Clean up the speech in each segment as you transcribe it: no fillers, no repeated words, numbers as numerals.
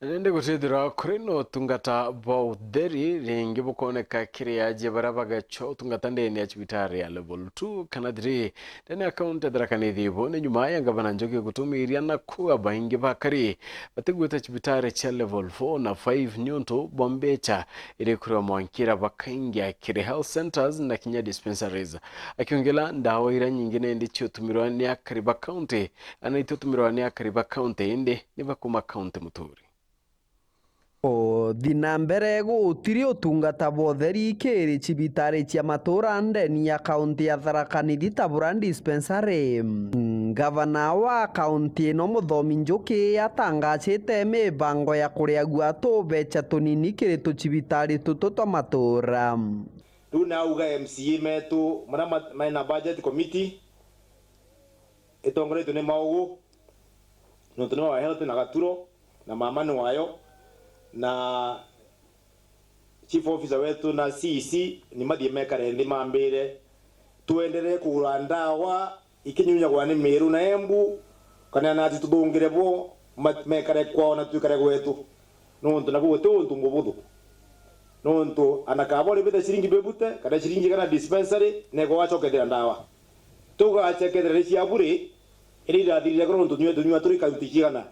Nende gutithira kuri no tungata bo utheri ringi bukoneka kiriaje barabaga cho tungata ndeni ya chibitari ya level 2 kana 3 ndeni account ethrakanithi bo ni nyuma ya gavana Njoki gutumiria na kuwa baingi bakari batigwita chibitari cha level 4 na 5 nyuntu bombecha iri kuri mwankira bakaingia kiri health centers na kinya dispensaries akiongela ndawa ira nyingine ndi chiotumirwa ni Kariba County ana itutumirwa ni Kariba County indi ni Bakuma County Muturi thina mbere gutiri utungata botheri kiri chibitari cia matura ndeni ya kaunti ya Tharaka Nithi Tabura dispensary. Gavana wa kaunti ino Muthomi Njoki atangacite mibango ya kuriagua tubecha tunini kiri tuchibitari tutu twa matura. Riu nauga MCA metu maina budget committee itongoretio ni Maugu nontu ni wa health na Gaturo na mamani wayo na chief officer wetu na CC ni mathie mekare nthi mambire tuendelee kugura ndawa ikinyunyagwa ni Meru na Embu kana na tuthungire bo mekare kwao na twikare gwetu nontu na gute untu ngubuthu nontu anakabore bita shiringi bebute kana shiringi kana dispensary nego wachokethera ndawa tugachekethera cia bure iri irathirire nontu nywe turi kaunti cigana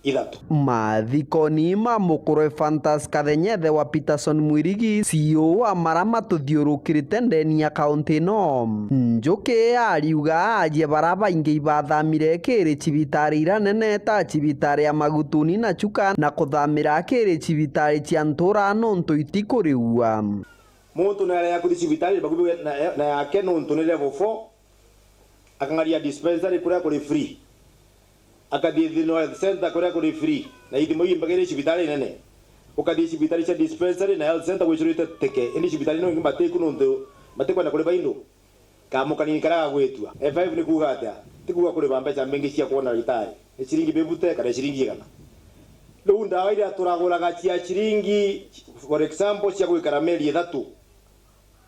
ithatu. Mathikoni ma mukuru Fantas Kathenyethe wa Peterson Mwirigi CEO wa marama tuthiurukirite ndeni ya kaunti no Njoki ariuga aje baraba ingi ibathamire kiri chibitari ira nene ta chibitari ya Magutuni na Chuka na kuthamira kiri chibitari cia Ntura nontu itikuriua muntu na ya kuthi chibitari bagubi na yake nontu ni level 4 akangaria dispensary kuria kuri free akathi no health center kuria kuri free na ithimo imbagire cibitari nene ukathi cibitari cia dispensary na health center gwicurite teke indi cibitari no ngimbateku nontu matekwa na kuri baindo kamukani karaga gwitua F5 ni kuga atia tikuga kuri bambeca mengi cia kuona ritari ni ciringi bebute kana ciringi kana riu ndawa iria turaguraga cia ciringi for example cia gwikara meri 3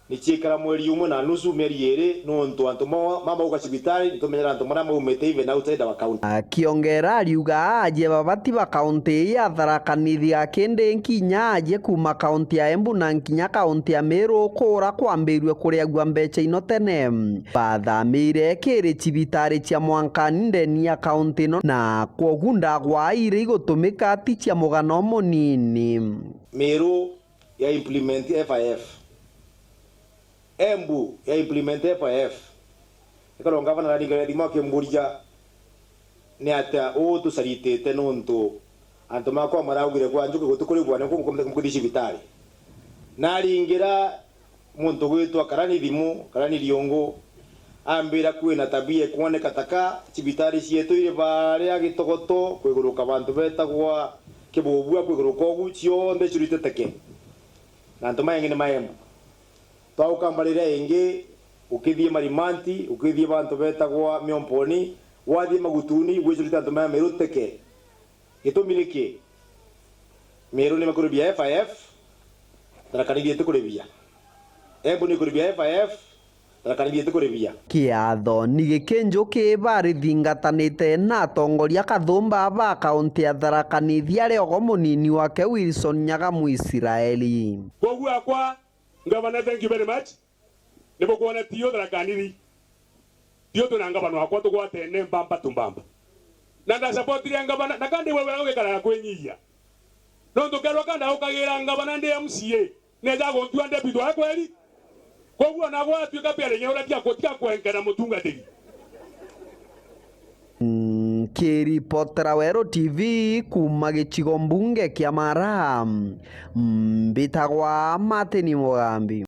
ni chikara mweri umwe na nusu meri ere nontu antu mama uka cibitari tumenyera antu mara maumete even outside our county. Akiongera ariuga aje babati ba kaunti ya Tharaka Nithi akende nkinya aje kuma kaunti ya Embu na nkinya kaunti ya Meru kura kwambirwe kuriagua mbeca ino tene bathamire kiri cibitari cia Mwankani ndeni ya kaunti no na kwogunda gwa ire igutumika ti cia mugano munini. Meru ya implement FIF Embu ya implement FIF ikalo ngavana na ringa thimo akimburia ni ata tu saritete nontu antu makwa maraugire kwa Njoki gutukuri bwana kumkuthi cibitari na ringira muntu gwitwa Karani Thimu Karani Riongo ambira kwina tabia kuoneka taka cibitari cietu ire baria gitogoto kwiguruka bantu betagwa kibubua kwiguruka ogu cionde cirite teke na antu mayengine mayembu twaukambarire ingi ukithie Marimanti ukithie bantu betagwa Miomponi wathie Magutuni gwicurite antu maya Meru teke gitumiliki Meru ni makuribia FIF Tharaka Nithi tukuribia Embu ni kuribia FIF Tharaka Nithi tukuribia kiatho ni gikinjuki bari thingatanite na atongoria kathumba ba kaunti ya Tharaka Nithi ariogo munini wake Wilson Nyagamu Israeli koguo akwa Governor, thank you very much. Nibo kuona tiyo Tharaka Nithi. Tiyo tunangabano akwa tugwatene mbamba tumbamba. Na nda support ya ngabana na kandi wewe ugekara kwenyia. No ndukerwa kanda ukagira ngabana ndi MCA. Neza gontua ndi bitwa kweli. Koguo na gwa tuika pele nyeura tia kotika kwenkana mutungatiri. Kiripotera Wero TV kuma gicigo mbunge kia Mara mbitagwa Martin Mugambi.